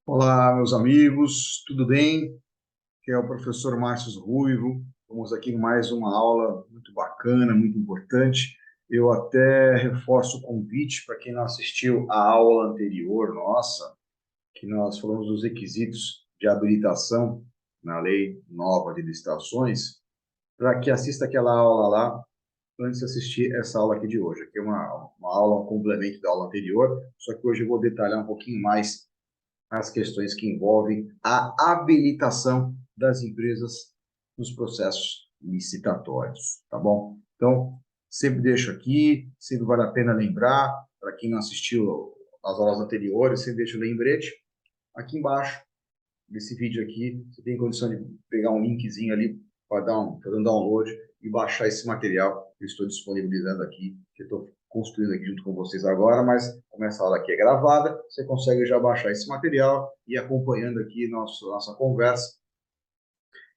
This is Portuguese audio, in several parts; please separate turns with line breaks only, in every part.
Olá, meus amigos, tudo bem? Aqui é o professor Márcio Ruivo. Vamos aqui em mais uma aula muito bacana, muito importante. Eu até reforço o convite para quem não assistiu à aula anterior nossa, que nós falamos dos requisitos de habilitação na Lei Nova de Licitações, para que assista aquela aula lá antes de assistir essa aula aqui de hoje. Aqui é uma aula, um complemento da aula anterior, só que hoje eu vou detalhar um pouquinho mais as questões que envolvem a habilitação das empresas nos processos licitatórios, tá bom? Então, sempre deixo aqui, sempre vale a pena lembrar, para quem não assistiu às aulas anteriores, sempre deixo o lembrete. Aqui embaixo desse vídeo aqui, você tem condição de pegar um linkzinho ali para fazer um download e baixar esse material que eu estou disponibilizando aqui, que eu estou construindo aqui junto com vocês agora, mas como essa aula aqui é gravada, você consegue já baixar esse material e ir acompanhando aqui nossa conversa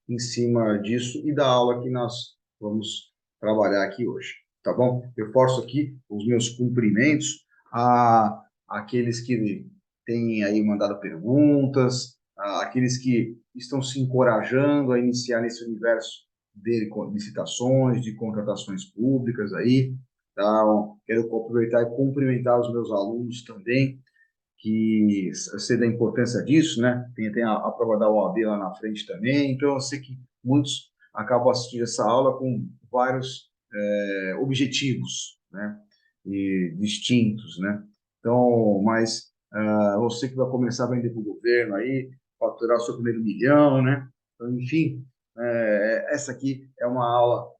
em cima disso e da aula que nós vamos trabalhar aqui hoje, tá bom? Eu reforço aqui os meus cumprimentos a aqueles que têm aí mandado perguntas, aqueles que estão se encorajando a iniciar nesse universo de licitações, de contratações públicas aí, tá? Quero aproveitar e cumprimentar os meus alunos também, que eu sei da importância disso, né? Tem a prova da OAB lá na frente também, então eu sei que muitos acabam assistindo essa aula com vários objetivos, né? E distintos, né? Então, mas você que vai começar a vender para o governo aí, faturar o seu primeiro milhão, né? Então, enfim, essa aqui é uma aula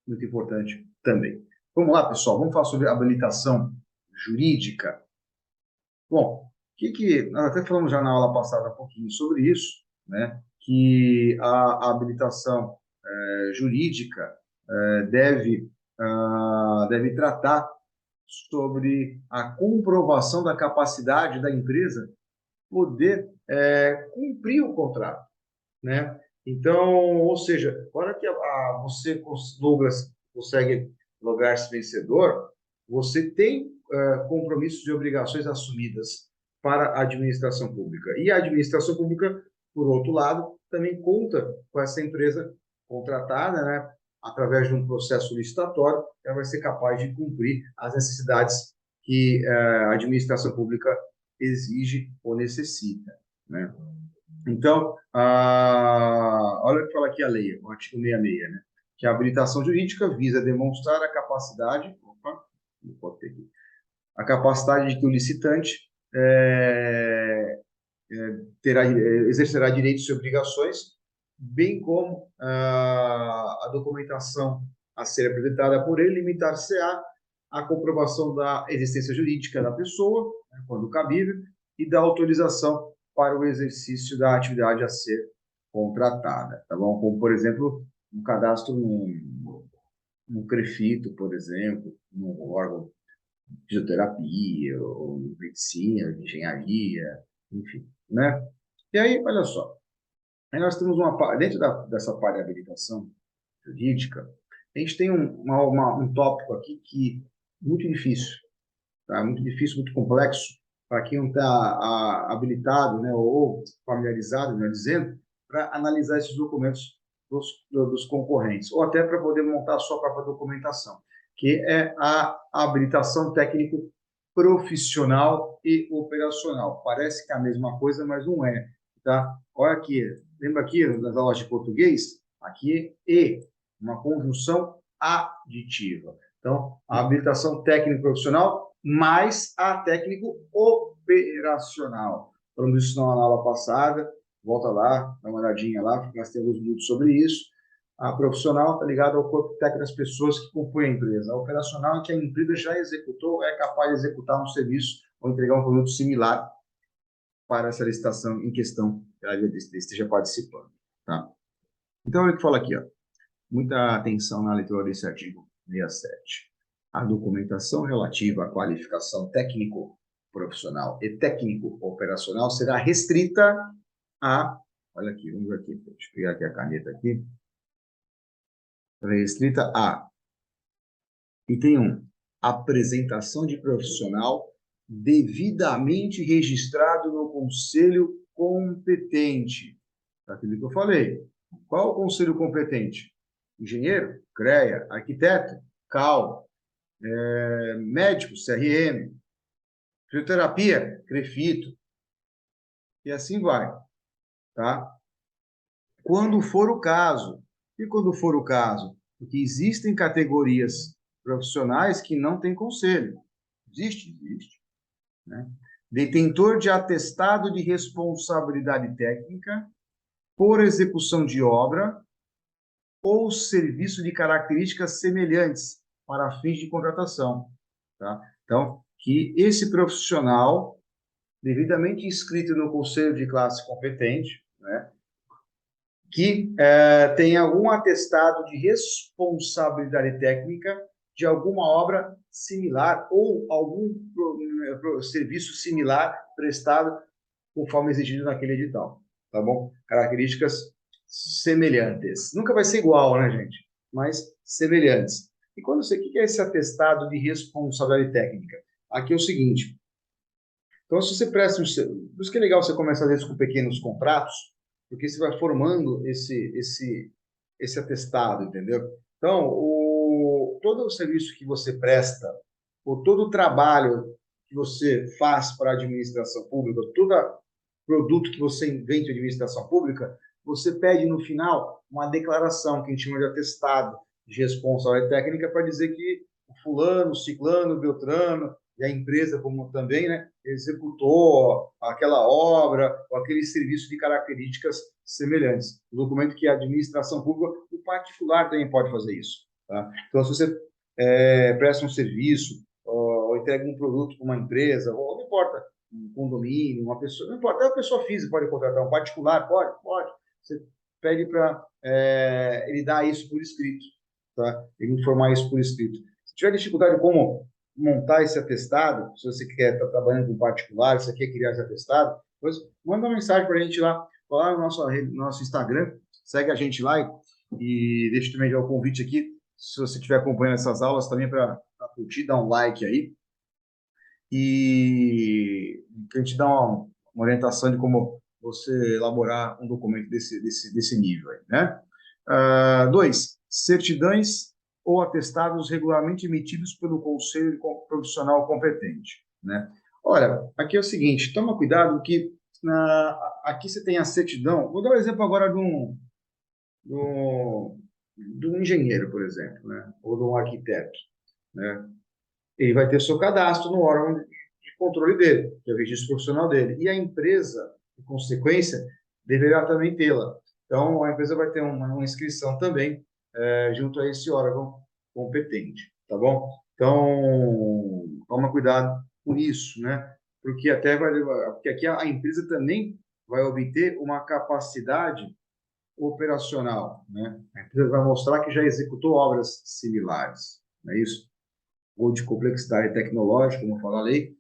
muito importante também. Vamos lá, pessoal, vamos falar sobre habilitação jurídica. Bom, nós até falamos já na aula passada um pouquinho sobre isso, né? Que a habilitação jurídica deve tratar sobre a comprovação da capacidade da empresa poder cumprir o contrato, né? Então, ou seja, a hora que você consegue lograr-se vencedor, você tem compromissos e obrigações assumidas para a administração pública. E a administração pública, por outro lado, também conta com essa empresa contratada, né? Através de um processo licitatório, ela vai ser capaz de cumprir as necessidades que a administração pública exige ou necessita, né? Então, olha o que fala aqui a lei, o artigo 66, né? Que a habilitação jurídica visa demonstrar a capacidade, não pode ter aqui, a capacidade de que o licitante exercerá direitos e obrigações, bem como a documentação a ser apresentada por ele limitar-se à comprovação da existência jurídica da pessoa, né, quando cabível, e da autorização para o exercício da atividade a ser contratada, tá bom? Como, por exemplo, um cadastro num CREFITO, por exemplo, num órgão de fisioterapia, ou medicina, engenharia, enfim, né? E aí, olha só, aí nós temos dentro dessa parte de habilitação jurídica, a gente tem um tópico aqui que é muito difícil, tá? Muito difícil, muito complexo, para quem não está habilitado, né, ou familiarizado, né, dizendo, para analisar esses documentos dos concorrentes, ou até para poder montar a sua própria documentação, que é a habilitação técnico profissional e operacional. Parece que é a mesma coisa, mas não é, tá? Olha aqui, lembra aqui nas aulas de português? Aqui, uma conjunção aditiva. Então, a habilitação técnico profissional mais a técnico operacional. Falamos isso na aula passada, volta lá, dá uma olhadinha lá, nós temos minutos sobre isso. A profissional está ligada ao corpo técnico das pessoas que compõem a empresa. A operacional é que a empresa já executou, é capaz de executar um serviço ou entregar um produto similar para essa licitação em questão que ela esteja participando. Tá? Então, ele fala aqui, ó, muita atenção na leitura desse artigo 67. A documentação relativa à qualificação técnico-profissional e técnico-operacional será restrita a... Olha aqui, vamos ver aqui. Deixa eu pegar aqui a caneta aqui. Será restrita a... Item 1. Apresentação de profissional devidamente registrado no Conselho competente. Aquilo que eu falei. Qual é o conselho competente? Engenheiro? CREA. Arquiteto? CAL. Médico? CRM. Fisioterapia? CREFITO. E assim vai, tá? Quando for o caso. E quando for o caso? Porque existem categorias profissionais que não têm conselho. Existe, né? Detentor de atestado de responsabilidade técnica por execução de obra ou serviço de características semelhantes para fins de contratação, tá? Então, que esse profissional, devidamente inscrito no conselho de classe competente, né, que tenha algum atestado de responsabilidade técnica de alguma obra similar ou algum serviço similar prestado conforme exigido naquele edital, tá bom? Características semelhantes. Nunca vai ser igual, né, gente? Mas semelhantes. E quando você, o que é esse atestado de responsabilidade técnica? Aqui é o seguinte. Então, se você presta por isso que é legal você começar, às vezes, com pequenos contratos, porque você vai formando esse atestado, entendeu? Então, todo o serviço que você presta, ou todo o trabalho que você faz para a administração pública, todo produto que você inventa de administração pública, você pede no final uma declaração que a gente chama de atestado de responsabilidade técnica para dizer que o fulano, o ciclano, o beltrano e a empresa como também, né, executou aquela obra ou aquele serviço de características semelhantes. O documento que a administração pública, o particular também pode fazer isso. Tá? Então, se você presta um serviço ou entrega um produto para uma empresa, ou não importa, um condomínio, uma pessoa, não importa, uma pessoa física pode contratar, um particular pode. Você pede para ele dar isso por escrito, tá? Ele informar isso por escrito. Se tiver dificuldade de como montar esse atestado, se você quer estar trabalhando com particular, se você quer criar esse atestado, depois manda uma mensagem para a gente lá no nosso Instagram, segue a gente lá e deixa também já o convite aqui, se você estiver acompanhando essas aulas também para curtir, dar um like aí, e a gente dá uma orientação de como você elaborar um documento desse nível aí, né? 2, certidões ou atestados regularmente emitidos pelo Conselho Profissional competente, né? Olha, aqui é o seguinte, toma cuidado que aqui você tem a certidão, vou dar um exemplo agora de um engenheiro, por exemplo, né? Ou de um arquiteto, né? Ele vai ter seu cadastro no órgão de controle dele, que é o registro profissional dele. E a empresa, em consequência, deverá também tê-la. Então, a empresa vai ter uma inscrição também junto a esse órgão competente, tá bom? Então, toma cuidado com isso, né? Porque porque aqui a empresa também vai obter uma capacidade operacional, né? A empresa vai mostrar que já executou obras similares, não é isso? Ou de complexidade tecnológica, como fala a lei,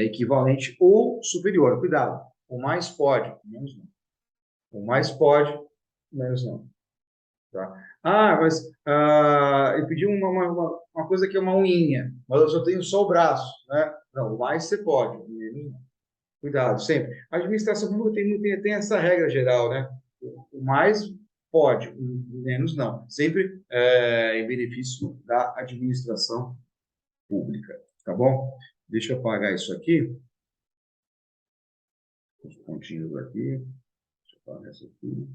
equivalente ou superior. Cuidado, o mais pode, menos não. O mais pode, menos não. Tá? Mas eu pedi uma coisa que é uma unhinha, mas eu só tenho só o braço, né? Não, o mais você pode, menos não. Cuidado, sempre. A administração pública tem essa regra geral, né? O mais pode, o menos não. Sempre em benefício da administração pública, tá bom? Deixa eu apagar isso aqui, os pontinhos aqui, deixa eu apagar isso aqui.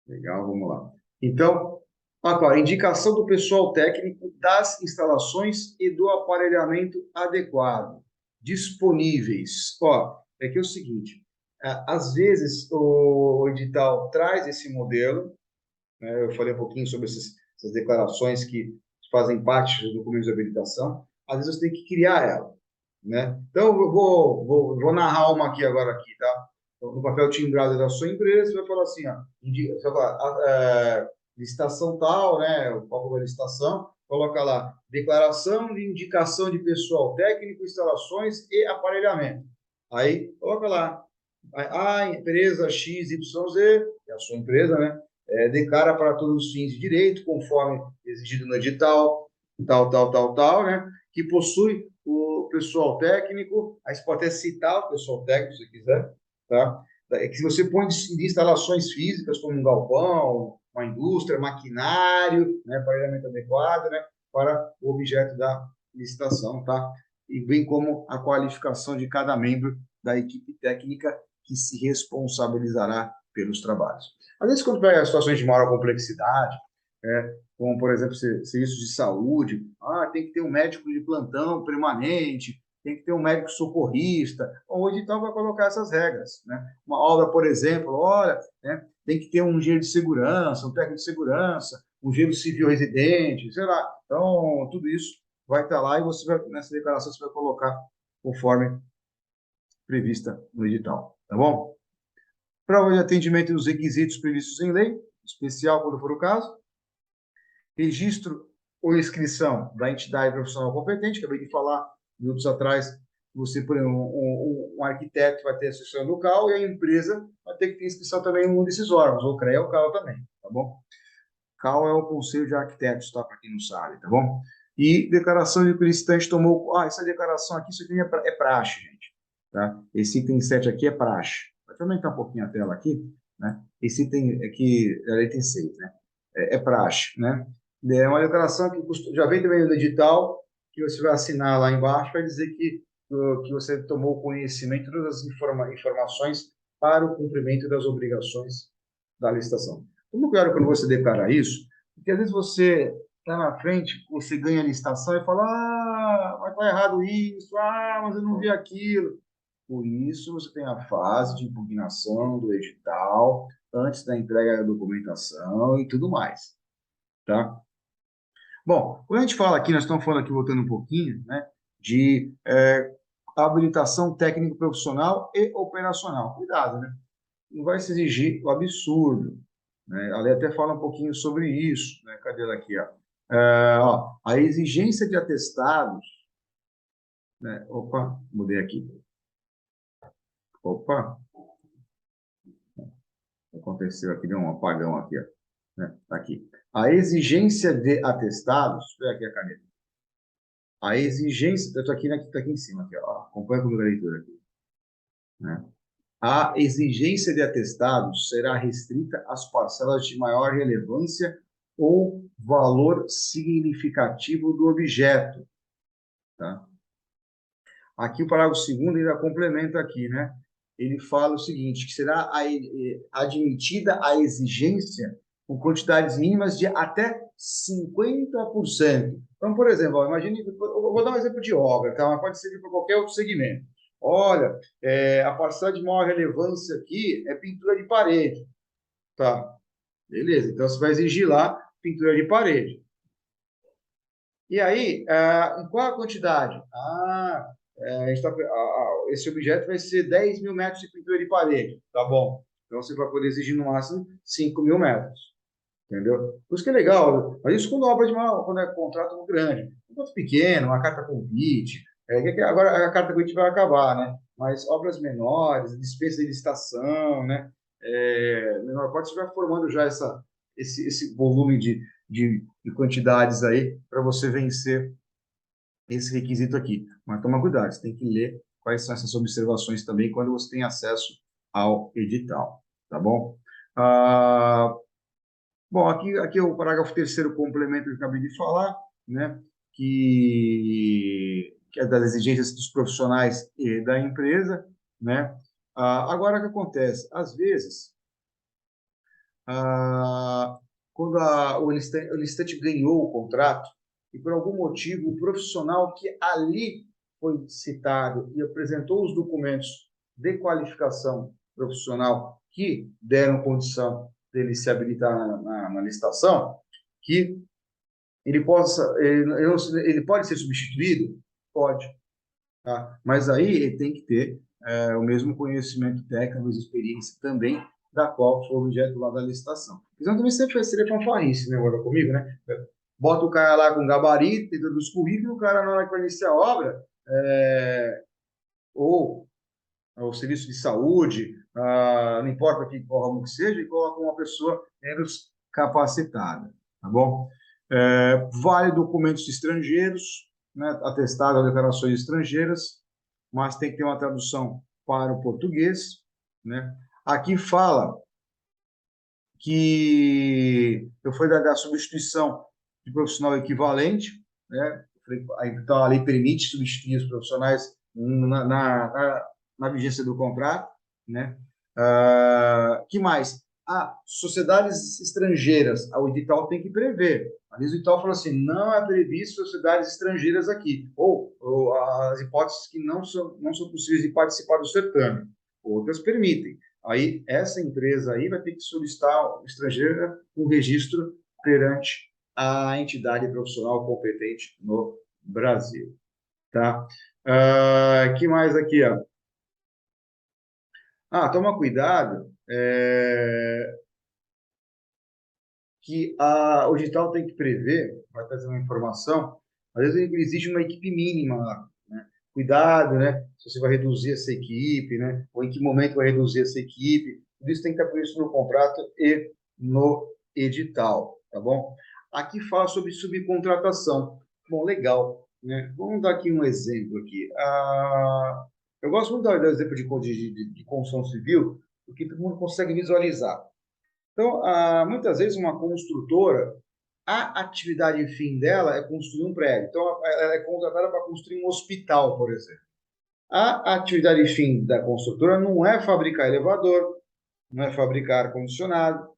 Legal, vamos lá. Então, agora, indicação do pessoal técnico das instalações e do aparelhamento adequado, disponíveis. É que é o seguinte, às vezes o edital traz esse modelo, né, eu falei um pouquinho sobre essas declarações que fazem parte dos documentos de habilitação, às vezes você tem que criar ela, né? Então, eu vou narrar uma aqui agora, aqui, tá? Então, no papel timbrado da sua empresa, você vai falar assim, ó, você vai falar, licitação tal, né? Qual é a licitação? Coloca lá, declaração de indicação de pessoal técnico, instalações e aparelhamento. Aí, coloca lá, a empresa XYZ, que é a sua empresa, né? Declara para todos os fins de direito, conforme exigido no edital, tal, né? Que possui pessoal técnico, aí você pode até citar o pessoal técnico, se quiser, tá? É que se você põe de instalações físicas, como um galpão, uma indústria, maquinário, né, pareamento adequado, né, para o objeto da licitação, tá? E bem como a qualificação de cada membro da equipe técnica que se responsabilizará pelos trabalhos. Às vezes, quando pega situações de maior complexidade, como, por exemplo, serviços de saúde, tem que ter um médico de plantão permanente, tem que ter um médico socorrista, o edital vai colocar essas regras, né? Uma obra, por exemplo, olha, né, tem que ter um engenheiro de segurança, um técnico de segurança, um engenheiro civil residente, sei lá. Então, tudo isso vai estar lá e você vai, nessa declaração, você vai colocar conforme prevista no edital, tá bom? Prova de atendimento dos requisitos previstos em lei, especial quando for o caso, registro ou inscrição da entidade profissional competente, acabei de falar minutos atrás, você, por exemplo, um arquiteto vai ter a inscrição local e a empresa vai ter que ter inscrição também em um desses órgãos, ou CREA ou CAL também, tá bom? CAL é o Conselho de Arquitetos, tá? Para quem não sabe, tá bom? E declaração de que o licitante tomou... essa declaração aqui, isso aqui é praxe, gente, tá? Esse item 7 aqui é praxe. Vou aumentar um pouquinho a tela aqui, né? Esse item aqui, é item 6, né? É praxe, né? É uma declaração que já vem também no edital, que você vai assinar lá embaixo, vai dizer que você tomou conhecimento de todas as informações para o cumprimento das obrigações da licitação. Toma cuidado quando você declara isso, porque às vezes você está na frente, você ganha a licitação e fala, mas está errado isso, mas eu não vi aquilo. Por isso, você tem a fase de impugnação do edital, antes da entrega da documentação e tudo mais, tá? Bom, quando a gente fala aqui, nós estamos falando aqui, voltando um pouquinho, né, de habilitação técnico-profissional e operacional. Cuidado, né? Não vai se exigir o absurdo, né? A lei até fala um pouquinho sobre isso, né? Cadê ela aqui, ó? A exigência de atestados, né? Opa, mudei aqui. Opa, aconteceu aqui, deu um apagão aqui, ó, né? Tá aqui. A exigência de atestados, espera aqui a caneta. A exigência, eu estou aqui, tá aqui em cima, aqui, ó, acompanha comigo a leitura aqui, né? A exigência de atestados será restrita às parcelas de maior relevância ou valor significativo do objeto, tá? Aqui o parágrafo 2º ainda complementa aqui, né? Ele fala o seguinte, que será admitida a exigência com quantidades mínimas de até 50%. Então, por exemplo, imagine, eu vou dar um exemplo de obra, tá? Mas pode servir para qualquer outro segmento. Olha, a parcela de maior relevância aqui é pintura de parede, tá? Beleza, então você vai exigir lá pintura de parede. E aí, qual a quantidade? Esse objeto vai ser 10 mil metros de pintura de parede. Tá bom. Então, você vai poder exigir no máximo 5 mil metros. Entendeu? Por isso que é legal. Mas isso quando é contrato muito grande. Contrato pequeno, uma carta convite. Agora a carta convite vai acabar, né? Mas obras menores, dispensa de licitação, né? Menor parte, você vai formando já esse volume de quantidades aí para você vencer esse requisito aqui. Mas toma cuidado, você tem que ler quais são essas observações também quando você tem acesso ao edital, tá bom? Bom, aqui é o parágrafo 3º complemento que eu acabei de falar, né? Que é das exigências dos profissionais e da empresa, né? Agora, o que acontece? Às vezes, quando o licitante ganhou o contrato e, por algum motivo, o profissional que ali foi citado e apresentou os documentos de qualificação profissional que deram condição dele se habilitar na licitação, que ele pode ser substituído? Pode, tá? Mas aí ele tem que ter o mesmo conhecimento técnico, a experiência também da qual foi o objeto lá da licitação. Então, também sempre seria fanfarrice, né, agora comigo, né? Bota o cara lá com gabarito, tem todos os currículos, o cara, na hora que vai iniciar a obra, ou o serviço de saúde, não importa qual ramo que seja, e coloca uma pessoa menos capacitada, tá bom? Vale documentos estrangeiros, né, atestado a declarações estrangeiras, mas tem que ter uma tradução para o português, né? Aqui fala que eu fui da substituição de profissional equivalente, né? Então a lei permite substituir os profissionais na vigência do contrato, né? Que mais? Sociedades estrangeiras, o edital tem que prever. Às vezes o edital fala assim, não é previsto sociedades estrangeiras aqui, ou as hipóteses que não são possíveis de participar do certame, outras permitem. Aí, essa empresa aí vai ter que solicitar estrangeira um registro perante a entidade profissional competente no Brasil, tá? Que mais aqui, ó? Toma cuidado, que o digital tem que prever, vai trazer uma informação, às vezes existe uma equipe mínima lá, né? Cuidado, né? Se você vai reduzir essa equipe, né? Ou em que momento vai reduzir essa equipe, tudo isso tem que estar previsto no contrato e no edital, tá bom? Aqui fala sobre subcontratação. Bom, legal, né? Vamos dar aqui um exemplo aqui. Eu gosto muito do exemplo de construção civil, porque todo mundo consegue visualizar. Então, muitas vezes uma construtora, a atividade fim dela é construir um prédio. Então, ela é contratada para construir um hospital, por exemplo. A atividade fim da construtora não é fabricar elevador, não é fabricar ar-condicionado,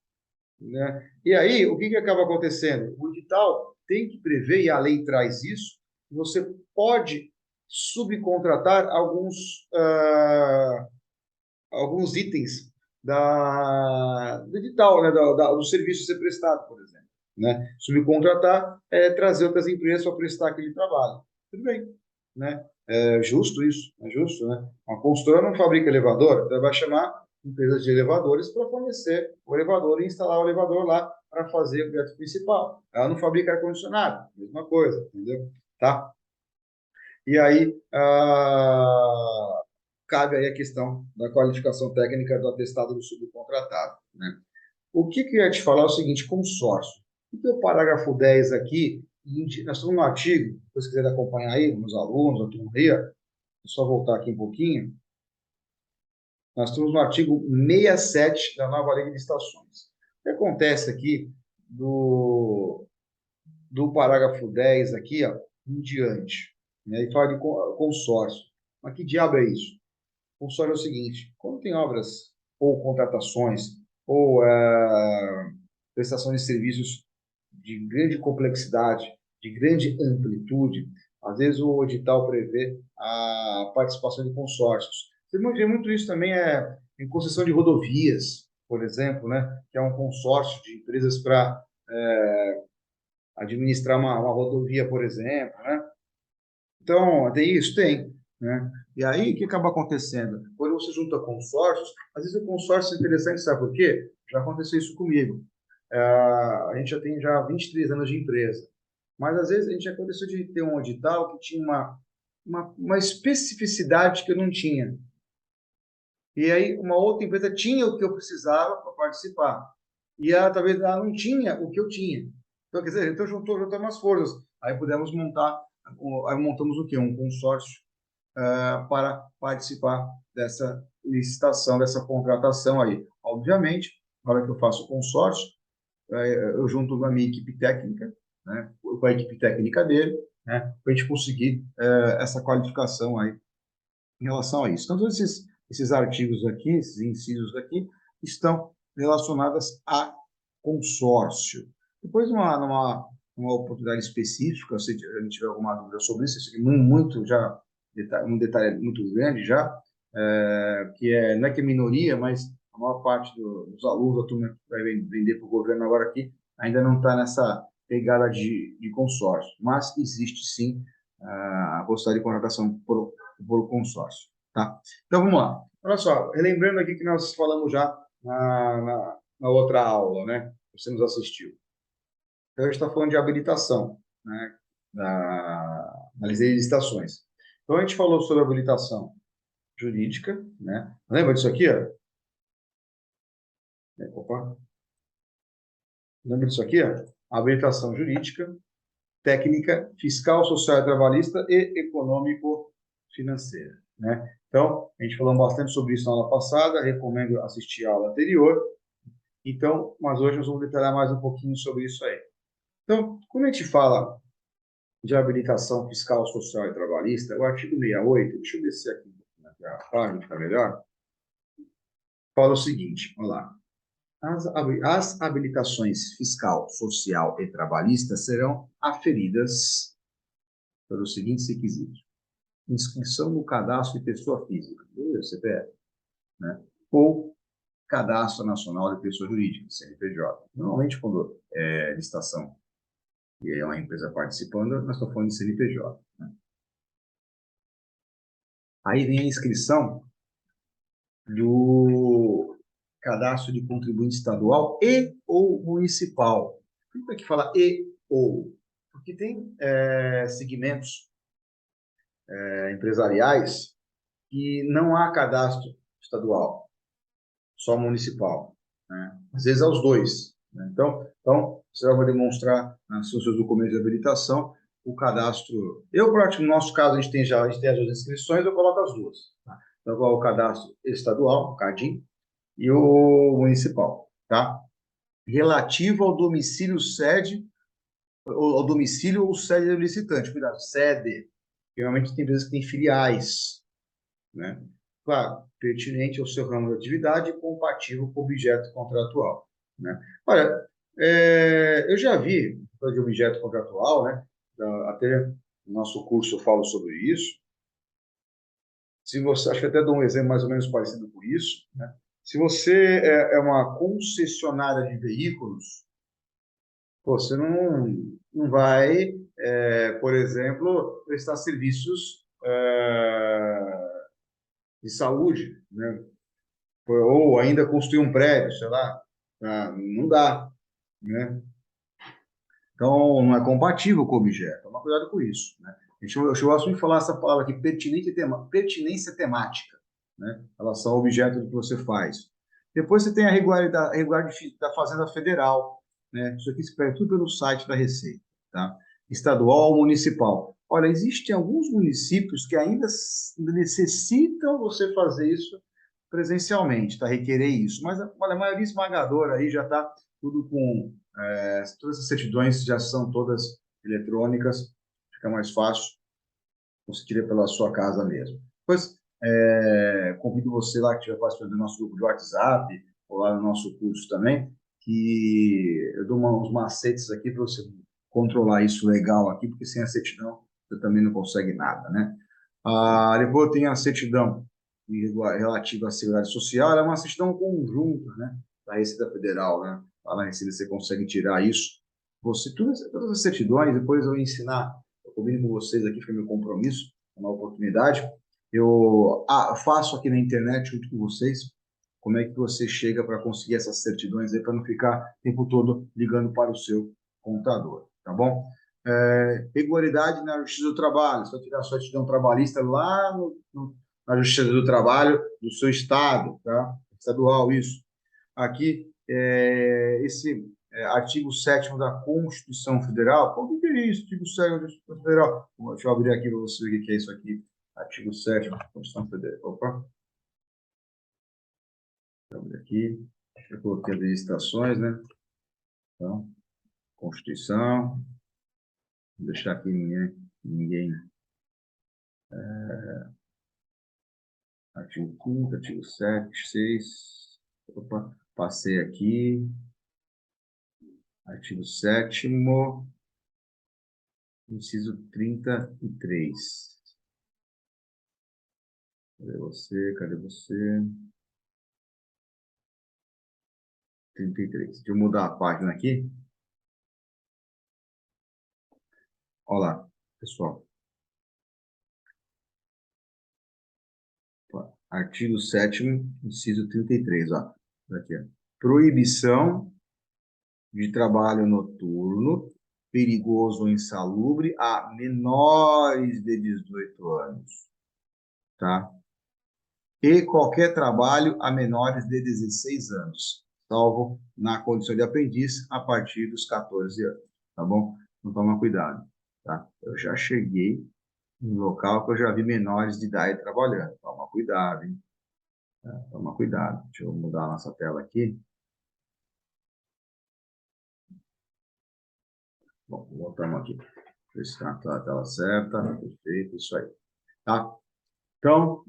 né? E aí, o que acaba acontecendo? O edital tem que prever, e a lei traz isso, que você pode subcontratar alguns itens do edital, né, do serviço a ser prestado, por exemplo. Né? Subcontratar é trazer outras empresas para prestar aquele trabalho. Tudo bem. Né? É justo isso, é justo. Né? Uma consultora não fabrica elevador, então vai chamar empresas de elevadores para fornecer o elevador e instalar o elevador lá para fazer o projeto principal. Ela não fabrica ar-condicionado, mesma coisa, entendeu? Tá? E aí, cabe aí a questão da qualificação técnica do atestado do subcontratado. Né? O que eu ia te falar é o seguinte, consórcio. O parágrafo 10 aqui, nós estamos no artigo, se vocês quiserem acompanhar aí, nos alunos, a turma aí, é só voltar aqui um pouquinho. Nós estamos no artigo 67 da nova lei de licitações. O que acontece aqui do parágrafo 10 aqui, ó, em diante, né? E fala de consórcio. Mas que diabo é isso? Consórcio é o seguinte, quando tem obras ou contratações ou prestações de serviços de grande complexidade, de grande amplitude, às vezes o edital prevê a participação de consórcios. Você vê muito isso também em concessão de rodovias, por exemplo, né, que é um consórcio de empresas para administrar uma rodovia, por exemplo, né? Então, tem isso? Tem. Né? E aí, o que acaba acontecendo? Quando você junta consórcios, às vezes o consórcio é interessante, sabe por quê? Já aconteceu isso comigo. A gente já tem 23 anos de empresa, mas às vezes a gente aconteceu de ter um edital que tinha uma especificidade que eu não tinha. E aí, uma outra empresa tinha o que eu precisava para participar. E ela, talvez, ela não tinha o que eu tinha. Então, quer dizer, então juntou umas forças. Aí pudemos aí montamos o quê? Um consórcio para participar dessa licitação, dessa contratação aí. Obviamente, na hora que eu faço o consórcio, eu junto a minha equipe técnica, né, com a equipe técnica dele, né, para a gente conseguir essa qualificação aí em relação a isso. Então, todos esses artigos aqui, esses incisos aqui, estão relacionados a consórcio. Depois, numa oportunidade específica, se a gente tiver alguma dúvida sobre isso é muito já, um detalhe muito grande já, não é que é minoria, mas a maior parte dos alunos, a turma que vai vender para o governo agora aqui, ainda não está nessa pegada de consórcio. Mas existe sim a possibilidade de contratação por consórcio. Tá? Então vamos lá. Olha só, relembrando aqui que nós falamos já na outra aula, né? Você nos assistiu. Então a gente está falando de habilitação, né? Na lei de licitações. Então a gente falou sobre habilitação jurídica, né? Lembra disso aqui, ó? Opa. Lembra disso aqui, ó? Habilitação jurídica, técnica fiscal, social e trabalhista e econômico-financeira, né? Então, a gente falou bastante sobre isso na aula passada, recomendo assistir a aula anterior. Então, mas hoje nós vamos detalhar mais um pouquinho sobre isso aí. Então, quando a gente fala de habilitação fiscal, social e trabalhista, o artigo 68, deixa eu descer aqui na página, fica melhor, fala o seguinte, olha lá. As habilitações fiscal, social e trabalhista serão aferidas pelos seguintes requisitos: inscrição no cadastro de pessoa física, CPF, né? Ou cadastro nacional de pessoa jurídica, CNPJ. Normalmente, quando é licitação e é uma empresa participando, nós estamos falando de CNPJ, né? Aí vem a inscrição do cadastro de contribuinte estadual e ou municipal. Por que aqui fala e ou? Porque tem segmentos empresariais que não há cadastro estadual, só municipal, né? Às vezes é os dois, né? Então, você vai demonstrar nos seus documentos de habilitação o cadastro. No nosso caso, a gente tem as duas inscrições, eu coloco as duas, tá? Então, eu coloco o cadastro estadual, o CADIM, e o municipal, tá? Relativo ao domicílio sede, ao domicílio ou sede do licitante. Cuidado, sede. Geralmente tem empresas que têm filiais, né? Claro, pertinente ao seu ramo de atividade e compatível com o objeto contratual, né? Olha, eu já vi de objeto contratual, né? Até no nosso curso eu falo sobre isso. Se você, acho que até dou um exemplo mais ou menos parecido com isso, né? Se você é uma concessionária de veículos, você não vai, por exemplo, prestar serviços de saúde, né? Ou ainda construir um prédio, sei lá, não dá, né? Então, não é compatível com o objeto. Toma cuidado com isso, né? Eu gosto de falar essa palavra aqui, pertinência temática, né? Em relação ao objeto do que você faz. Depois você tem a regularidade da Fazenda Federal, né? Isso aqui se pega tudo pelo site da Receita, tá? Estadual ou municipal. Olha, existem alguns municípios que ainda necessitam você fazer isso presencialmente, tá? Requerer isso. Mas olha, a maioria esmagadora aí já está tudo com todas as certidões já são todas eletrônicas, fica mais fácil conseguir pela sua casa mesmo. Depois, convido você lá que estiver participando do nosso grupo de WhatsApp, ou lá no nosso curso também, que eu dou uns macetes aqui para você controlar isso legal aqui, porque sem a certidão você também não consegue nada, né? Depois tem a certidão relativa à Seguridade Social, ela é uma certidão conjunta, né, da Receita Federal, né? Lá na Receita você consegue tirar isso. Todas as certidões, depois eu vou ensinar, eu combino com vocês aqui, foi meu compromisso, uma oportunidade. Eu faço aqui na internet junto com vocês como é que você chega para conseguir essas certidões aí, para não ficar o tempo todo ligando para o seu computador, tá bom? Regularidade na Justiça do Trabalho, só tirar a sua certidão trabalhista lá na Justiça do Trabalho do seu estado, tá? Estadual, isso. Aqui, esse artigo 7º da Constituição Federal, o que é isso? Artigo 7º da Constituição Federal. Deixa eu abrir aqui para você ver o que é isso aqui. Artigo 7º da Constituição Federal. Opa. Deixa eu abrir aqui. Eu coloquei as licitações, né? Então, Constituição. Vou deixar aqui ninguém. Artigo 5º, artigo 7º, 6. Opa, passei aqui. Artigo 7º, inciso 33. Cadê você? Cadê você? 33. Deixa eu mudar a página aqui. Olha lá, pessoal. Artigo 7º, inciso 33, ó. Aqui, ó. Proibição de trabalho noturno, perigoso ou insalubre a menores de 18 anos, tá? E qualquer trabalho a menores de 16 anos, salvo na condição de aprendiz a partir dos 14 anos, tá bom? Então, toma cuidado. tá? Eu já cheguei em um local que eu já vi menores de idade trabalhando. Toma cuidado, hein? Toma cuidado. Deixa eu mudar a nossa tela aqui. Bom, voltamos aqui. Ver se está a tela certa. Perfeito, isso aí. Tá? Então,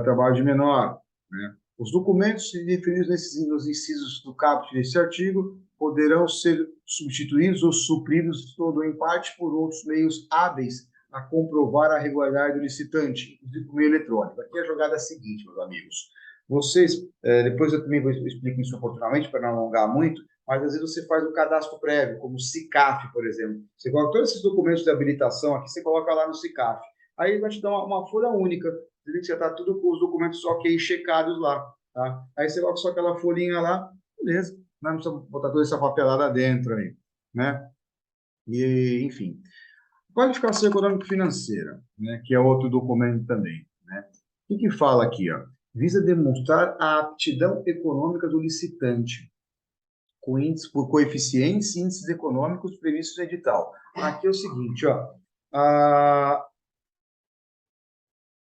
trabalho de menor, né? Os documentos definidos nos incisos do caput desse artigo poderão ser substituídos ou supridos todo em parte por outros meios hábeis a comprovar a regularidade do licitante, inclusive por meio eletrônico. Aqui é a jogada seguinte, meus amigos. Vocês, depois eu também vou explicar isso oportunamente para não alongar muito, mas às vezes você faz um cadastro prévio, como o SICAF, por exemplo. Você coloca todos esses documentos de habilitação aqui, você coloca lá no SICAF. Aí ele vai te dar uma folha única, dizendo que já está tudo com os documentos ok checados lá. Tá? Aí você coloca só aquela folhinha lá, beleza. Não precisa botar toda essa papelada dentro aí. Né? E, enfim. Qualificação econômico-financeira, né, que é outro documento também. Né? O que fala aqui? Ó? Visa demonstrar a aptidão econômica do licitante, com índices, por coeficientes e índices econômicos previstos no edital. Aqui é o seguinte, ó,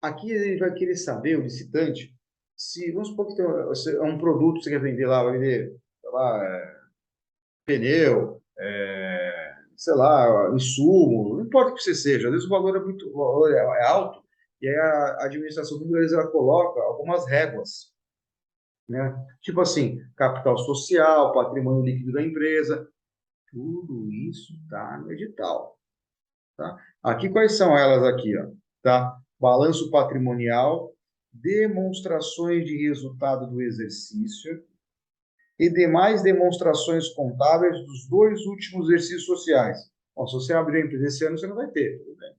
aqui ele vai querer saber, o licitante, se, vamos supor que tem um produto que você quer vender lá, vai vender, sei lá, pneu, sei lá, insumo, não importa o que você seja, às vezes o valor é alto, e aí a administração pública ela coloca algumas réguas, né? Tipo assim, capital social, patrimônio líquido da empresa, tudo isso está no edital. Tá? Aqui, quais são elas aqui? Ó, tá? Balanço patrimonial, demonstrações de resultado do exercício e demais demonstrações contábeis dos 2 últimos exercícios sociais. Bom, se você abrir a empresa esse ano, você não vai ter, tudo bem.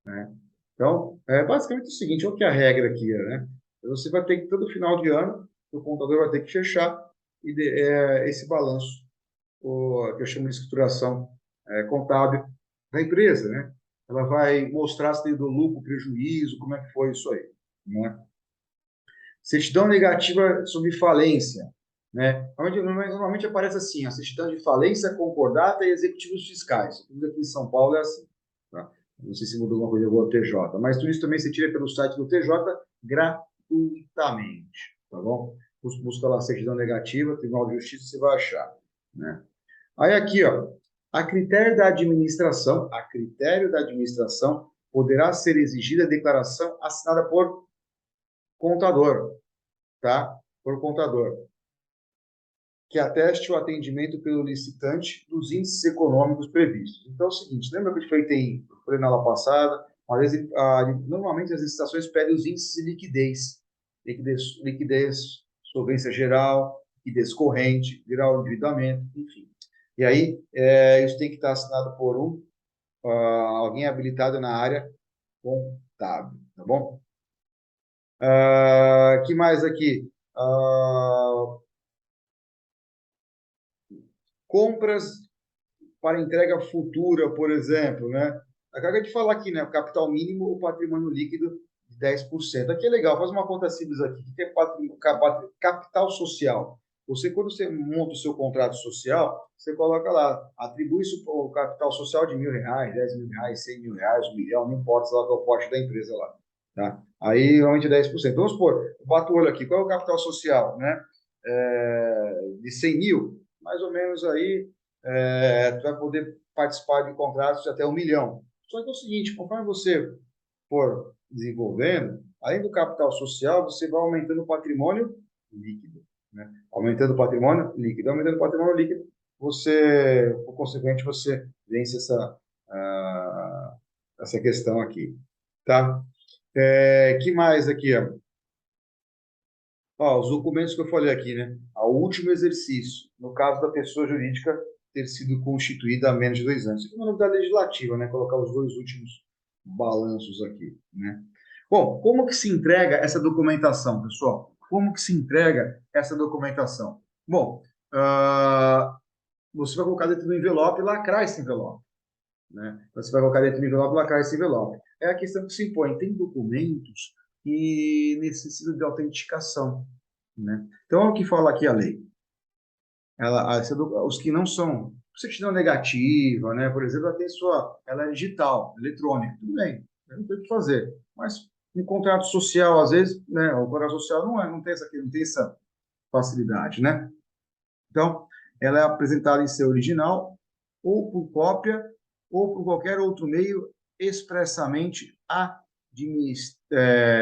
Né? Então, é basicamente o seguinte, olha que a regra aqui, né? Você vai ter que, todo final de ano, o contador vai ter que fechar esse balanço, que eu chamo de escrituração contábil da empresa, né? Ela vai mostrar se teve lucro, prejuízo, como é que foi isso aí, né? Certidão negativa sobre falência, né? Normalmente aparece assim, a certidão de falência, concordata e executivos fiscais. Tudo aqui em São Paulo é assim, tá? Não sei se mudou alguma coisa do TJ, mas tudo isso também se tira pelo site do TJ gratuitamente, tá bom? Busca lá a certidão negativa, Tribunal de Justiça, você vai achar, né? Aí aqui, ó, a critério da administração, poderá ser exigida a declaração assinada por contador, tá? Por contador, que ateste o atendimento pelo licitante dos índices econômicos previstos. Então é o seguinte, lembra que eu falei na aula passada, normalmente as licitações pedem os índices de liquidez, solvência geral, liquidez corrente, grau de endividamento, enfim. E aí, isso tem que estar assinado por alguém habilitado na área contábil, tá bom? Que mais aqui? Compras para entrega futura, por exemplo, né? Acabei de falar aqui, né? O capital mínimo, o patrimônio líquido de 10%. Aqui é legal, faz uma conta simples aqui. O que é capital social? Quando você monta o seu contrato social, você coloca lá, atribui isso o capital social de R$ 1.000, R$ 10.000, R$ 100.000, 1 milhão, não importa lá qual é o porte da empresa lá. Tá? Aí, normalmente, 10%. Vamos supor, eu bato o olho aqui, qual é o capital social, né? De 100 mil, mais ou menos aí, tu vai poder participar de contratos de até 1 milhão. Só que é o seguinte, conforme você for desenvolvendo, além do capital social, você vai aumentando o patrimônio líquido. Né? Aumentando o patrimônio líquido. Aumentando o patrimônio líquido, por consequente, você vence essa questão aqui. Tá? Que mais aqui? Os documentos que eu falei aqui, né? Ao último exercício, no caso da pessoa jurídica ter sido constituída há menos de 2 anos. Isso é uma novidade legislativa, né? Colocar os 2 últimos balanços aqui, né? Bom, como que se entrega essa documentação, pessoal? Como que se entrega essa documentação? Bom, você vai colocar dentro do envelope e lacrar esse envelope, né? Você vai colocar dentro do envelope e lacrar esse envelope. É a questão que se impõe. Tem documentos que necessitam de autenticação, né? Então, o que fala aqui a lei? Os que não são certidão negativa, né? Por exemplo, ela é digital, eletrônica, tudo bem, não tem o que fazer. Mas um contrato social, às vezes, né? O contrato social não tem essa facilidade, né? Então, ela é apresentada em seu original, ou por cópia, ou por qualquer outro meio expressamente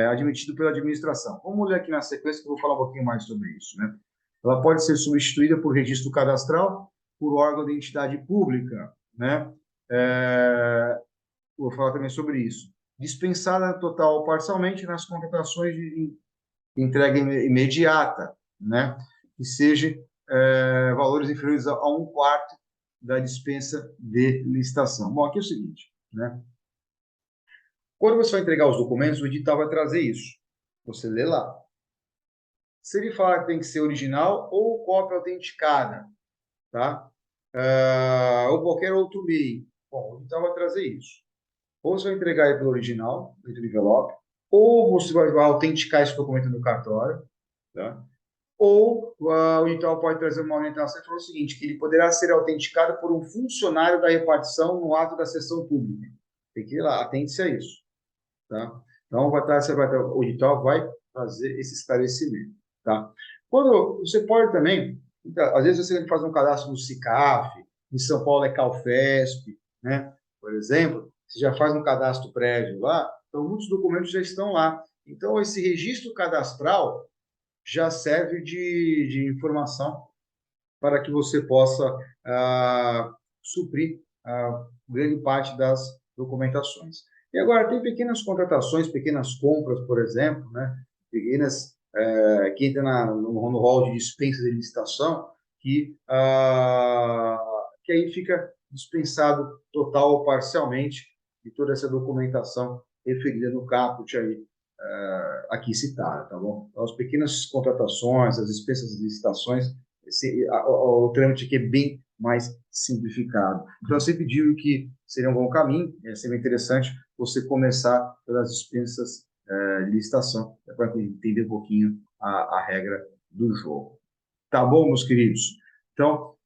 admitido pela administração. Vamos ler aqui na sequência, que eu vou falar um pouquinho mais sobre isso, né? Ela pode ser substituída por registro cadastral, por órgão de entidade pública, né? Vou falar também sobre isso. Dispensada total ou parcialmente nas contratações de entrega imediata, né? Que seja valores inferiores a um quarto da dispensa de licitação. Bom, aqui é o seguinte, né? Quando você vai entregar os documentos, o edital vai trazer isso. Você lê lá. Se ele falar que tem que ser original ou cópia autenticada, tá? Ou qualquer outro meio. Bom, o edital vai trazer isso. Ou você vai entregar ele pelo original, dentro do envelope, ou você vai autenticar esse documento no cartório, tá? Ou o edital pode trazer uma orientação e falar o seguinte, que ele poderá ser autenticado por um funcionário da repartição no ato da sessão pública. Tem que ir lá, atente-se a isso. Tá? Então, o edital vai fazer esse esclarecimento. Tá? Quando você pode também, então, às vezes você faz um cadastro no SICAF, em São Paulo é CalFesp, né? Por exemplo, você já faz um cadastro prévio lá, então muitos documentos já estão lá. Então, esse registro cadastral já serve de informação para que você possa suprir grande parte das documentações. E agora, tem pequenas contratações, pequenas compras, por exemplo, né? Pequenas, que entram no rol de dispensa de licitação, que aí fica dispensado total ou parcialmente de toda essa documentação referida no caput aí, aqui citada, tá bom? Então, as pequenas contratações, as dispensas de licitações, o trâmite aqui é bem mais simplificado. Então, eu sempre digo que seria um bom caminho, é sempre interessante você começar pelas dispensas de licitação, para entender um pouquinho a regra do jogo. Tá bom, meus queridos? Então,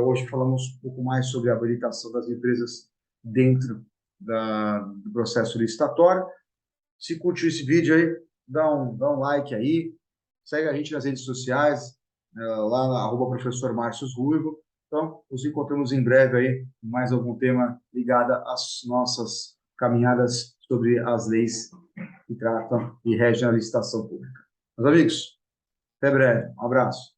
hoje falamos um pouco mais sobre a habilitação das empresas dentro do processo licitatório. Se curtiu esse vídeo aí, dá um like aí, segue a gente nas redes sociais, lá na @professor Márcio Ruivo. Então, nos encontramos em breve aí com mais algum tema ligado às nossas caminhadas sobre as leis que tratam e regem a licitação pública. Meus amigos, até breve. Um abraço.